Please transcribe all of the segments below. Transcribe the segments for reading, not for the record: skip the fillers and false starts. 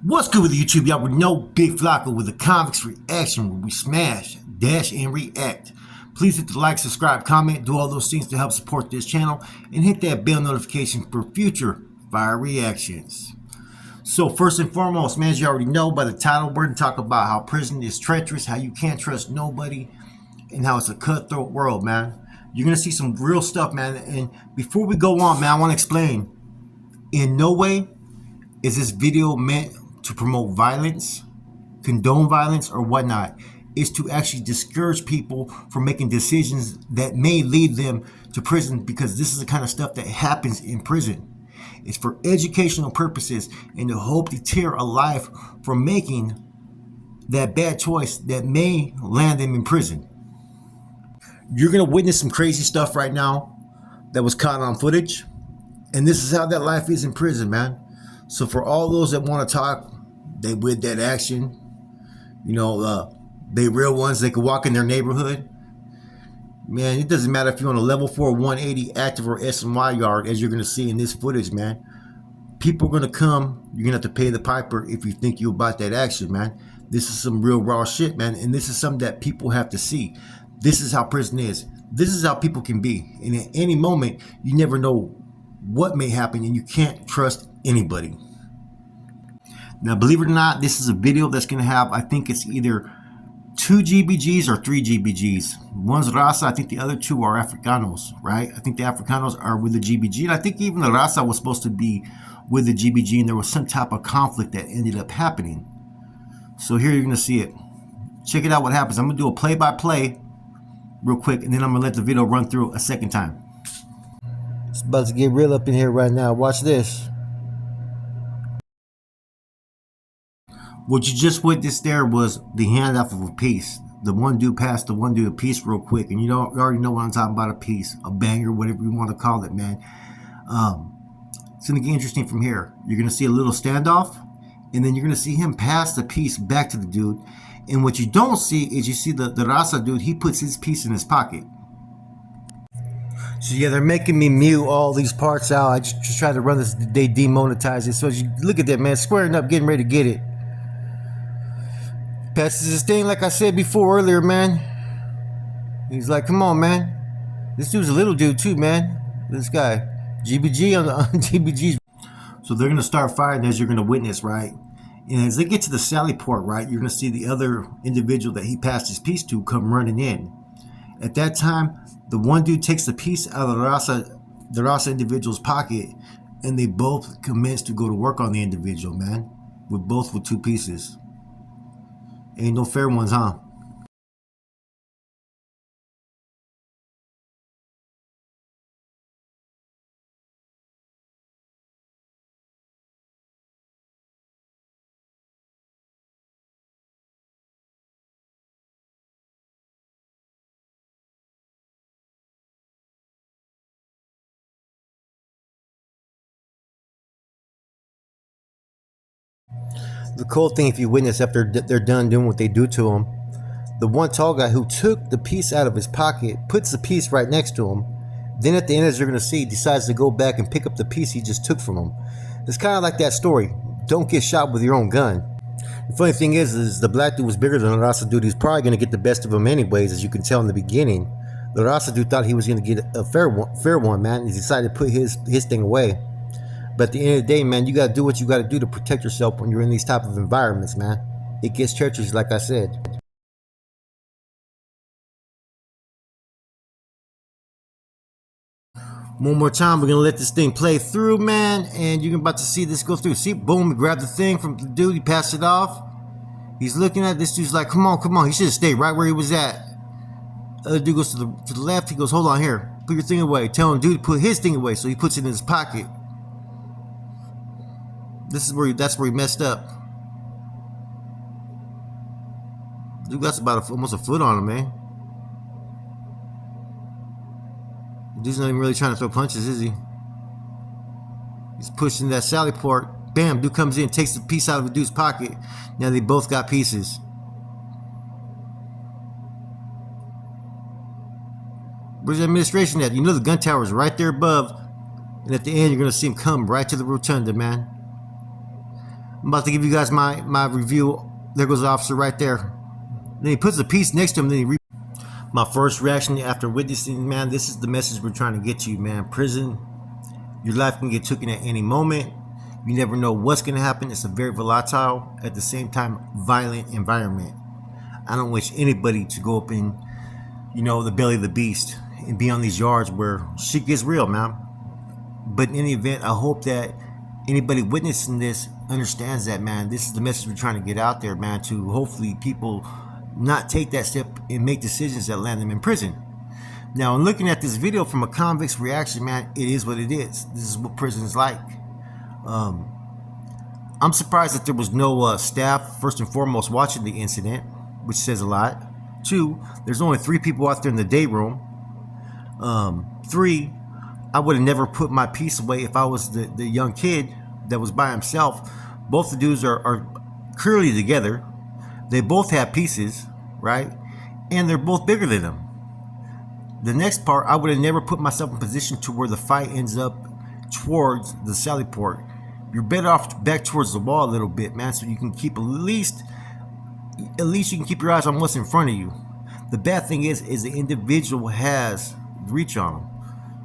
What's good with YouTube? Y'all with no Big Flocko with a Convicts reaction where we smash, dash, and react. Please hit the like, subscribe, comment, do all those things to help support this channel, and hit that bell notification for future fire reactions. So first and foremost, man, as you already know by the title, we're going to talk about how prison is treacherous, how you can't trust nobody, and how it's a cutthroat world, man. You're going to see some real stuff, man. And before we go on, man, I want to explain, in no way is this video meant to promote violence, condone violence, or whatnot. It's to actually discourage people from making decisions that may lead them to prison, because this is the kind of stuff that happens in prison. It's for educational purposes and to hope deter a life from making that bad choice that may land them in prison. You're going to witness some crazy stuff right now that was caught on footage, and this is how that life is in prison, man. So for all those that want to talk, they with that action, they real ones, they could walk in their neighborhood. Man, it doesn't matter if you're on a level 4 180 active or SNY yard, as you're going to see in this footage, man. People are going to come. You're going to have to pay the piper if you think you're about that action, man. This is some real raw shit, man. And this is something that people have to see. This is how prison is. This is how people can be. And at any moment, you never know what may happen, and you can't trust anybody. Now, believe it or not, this is a video that's going to have, I think it's either 2 GBGs or 3 GBGs. One's Raza, I think the other 2 are Africanos, right? I think the Africanos are with the GBG, and I think even the Raza was supposed to be with the GBG, and there was some type of conflict that ended up happening. So here you're going to see it. Check it out what happens. I'm going to do a play-by-play real quick, and then I'm going to let the video run through a second time. It's about to get real up in here right now. Watch this. What you just witnessed there was the handoff of a piece. The one dude passed the one dude a piece real quick, and you already know what I'm talking about, a piece, a banger, whatever you want to call it, man. It's going to get interesting from here. You're going to see a little standoff, and then you're going to see him pass the piece back to the dude. And what you don't see is you see the Raza dude, he puts his piece in his pocket. So yeah, they're making me mute all these parts out. I just try to run this, they demonetize it. So as you look at that, man, squaring up, getting ready to get it. Passes his thing like I said before earlier, man. He's like, come on, man. This dude's a little dude too, man. This guy. GBG on GBG's. So they're going to start firing, as you're going to witness, right? And as they get to the Sally Port, right, you're going to see the other individual that he passed his piece to come running in. At that time, the one dude takes the piece out of the Raza individual's pocket, and they both commence to go to work on the individual, man. With 2 pieces. Ain't no fair ones, huh? The cool thing, if you witness after they're done doing what they do to him, the one tall guy who took the piece out of his pocket puts the piece right next to him. Then at the end, as you're going to see, decides to go back and pick up the piece he just took from him. It's kind of like that story. Don't get shot with your own gun. The funny thing is the black dude was bigger than the Raza dude. He's probably going to get the best of him anyways, as you can tell in the beginning. The Raza dude thought he was going to get a fair one, man. He decided to put his thing away. But at the end of the day, man, you got to do what you got to do to protect yourself when you're in these type of environments, man. It gets treacherous, like I said. One more time, we're going to let this thing play through, man, and you're about to see this go through. See, boom, he grabbed the thing from the dude, he passed it off. He's looking at this dude's like, come on, he should have stayed right where he was at. Other dude goes to the left, he goes, hold on here, put your thing away. Tell him dude to put his thing away, so he puts it in his pocket. That's where he messed up. Dude got about almost a foot on him, man. Dude's not even really trying to throw punches, is he? He's pushing that Sally Port. Bam, dude comes in, takes the piece out of the dude's pocket. Now they both got pieces. Where's the administration at? You know the gun tower is right there above. And at the end, you're going to see him come right to the rotunda, man. I'm about to give you guys my review. There goes the officer right there. Then he puts a piece next to him. Then my first reaction after witnessing, man, this is the message we're trying to get to you, man. Prison, your life can get taken at any moment. You never know what's going to happen. It's a very volatile, at the same time, violent environment. I don't wish anybody to go up in, the belly of the beast and be on these yards where shit gets real, man. But in any event, I hope that anybody witnessing this understands that, man. This is the message we're trying to get out there, man, to hopefully people not take that step and make decisions that land them in prison. Now, in looking at this video from a convict's reaction, man, it is what it is. This is what prison is like. I'm surprised that there was no staff, first and foremost, watching the incident, which says a lot. 2, there's only 3 people out there in the day room. 3, I would have never put my piece away if I was the young kid that was by himself. Both the dudes are clearly together. They both have pieces, right? And they're both bigger than them. The next part, I would have never put myself in position to where the fight ends up towards the sally port. You're better off back towards the wall a little bit, man, so you can keep at least you can keep your eyes on what's in front of you. The bad thing is the individual has reach on them.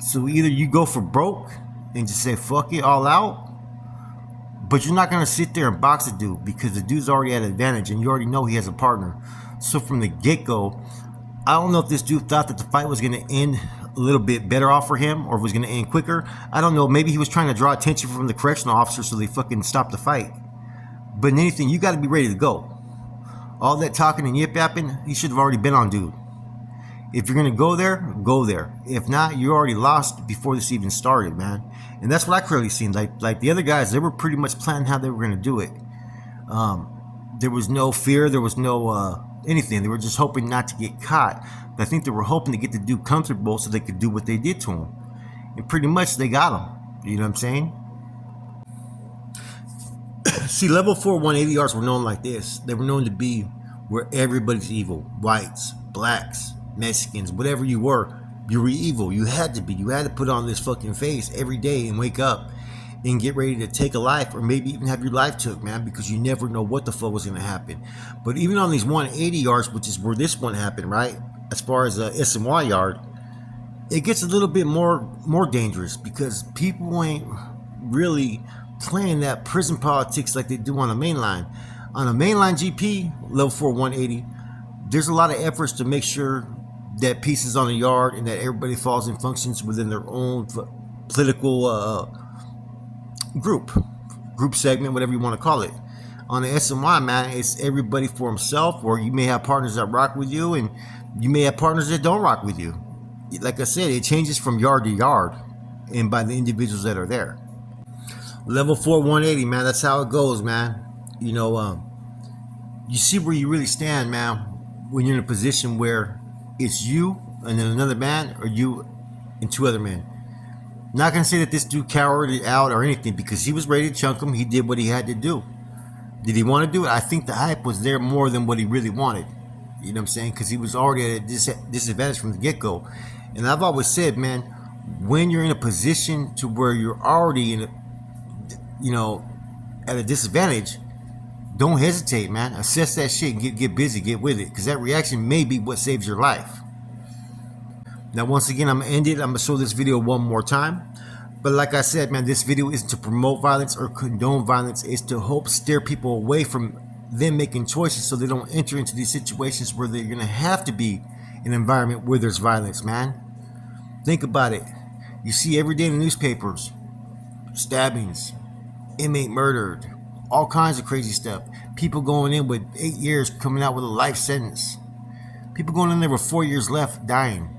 So either you go for broke and just say fuck it all out, but you're not gonna sit there and box a dude because the dude's already at an advantage and you already know he has a partner. So from the get-go, I don't know if this dude thought that the fight was gonna end a little bit better off for him or if it was gonna end quicker. I don't know. Maybe he was trying to draw attention from the correctional officer so they fucking stop the fight. But in anything, you got to be ready to go. All that talking and yip-yapping, he should have already been on dude. If you're gonna go there, go there. If not, you're already lost before this even started, man. And that's what I clearly seen. Like the other guys, they were pretty much planning how they were gonna do it. There was no fear. There was no anything. They were just hoping not to get caught. But I think they were hoping to get the dude comfortable so they could do what they did to him. And pretty much they got him. You know what I'm saying? See, level 4 180Rs were known like this. They were known to be where everybody's evil. Whites, blacks, Mexicans, whatever you were evil. You had to be. You had to put on this fucking face every day and wake up and get ready to take a life or maybe even have your life took, man, because you never know what the fuck was going to happen. But even on these 180Rs, which is where this one happened, right? As far as SMY yard, it gets a little bit more dangerous because people ain't really playing that prison politics like they do on the main line. On a mainline GP, level 4 180, there's a lot of efforts to make sure that peace is on the yard and that everybody falls and functions within their own political group segment, whatever you want to call it. On the SMY, man, it's everybody for himself, or you may have partners that rock with you and you may have partners that don't rock with you. Like I said, it changes from yard to yard and by the individuals that are there. Level 4 180, man, that's how it goes, man. You see where you really stand, man, when you're in a position where it's you and then another man, or you and 2 other men. Not gonna say that this dude cowered it out or anything because he was ready to chunk him. He did what he had to do. Did he want to do it? I think the hype was there more than what he really wanted. You know what I'm saying? Because he was already at a disadvantage from the get-go. And I've always said, man, when you're in a position to where you're already in at a disadvantage, don't hesitate, man. Assess that shit and get busy, get with it, because that reaction may be what saves your life. Now, once again, I'm gonna end it. I'm gonna show this video one more time. But like I said, man, this video isn't to promote violence or condone violence. It's to help steer people away from them making choices so they don't enter into these situations where they're gonna have to be in an environment where there's violence, man. Think about it. You see every day in the newspapers, stabbings, inmate murdered, all kinds of crazy stuff. People going in with 8 years coming out with a life sentence. People going in there with 4 years left dying.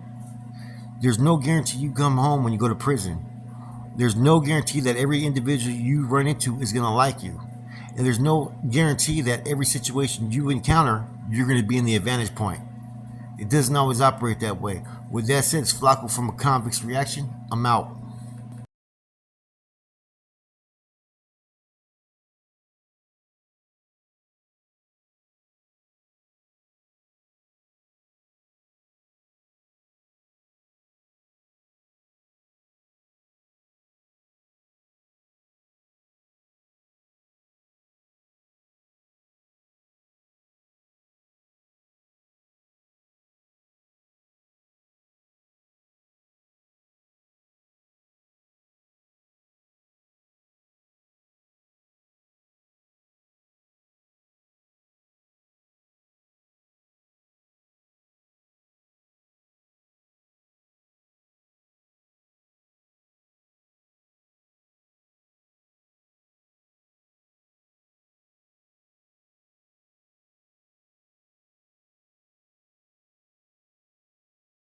There's no guarantee you come home when you go to prison. There's no guarantee that every individual you run into is going to like you. And there's no guarantee that every situation you encounter, you're going to be in the advantage point. It doesn't always operate that way. With that said, it's Flacco from A Convict's Reaction. I'm out.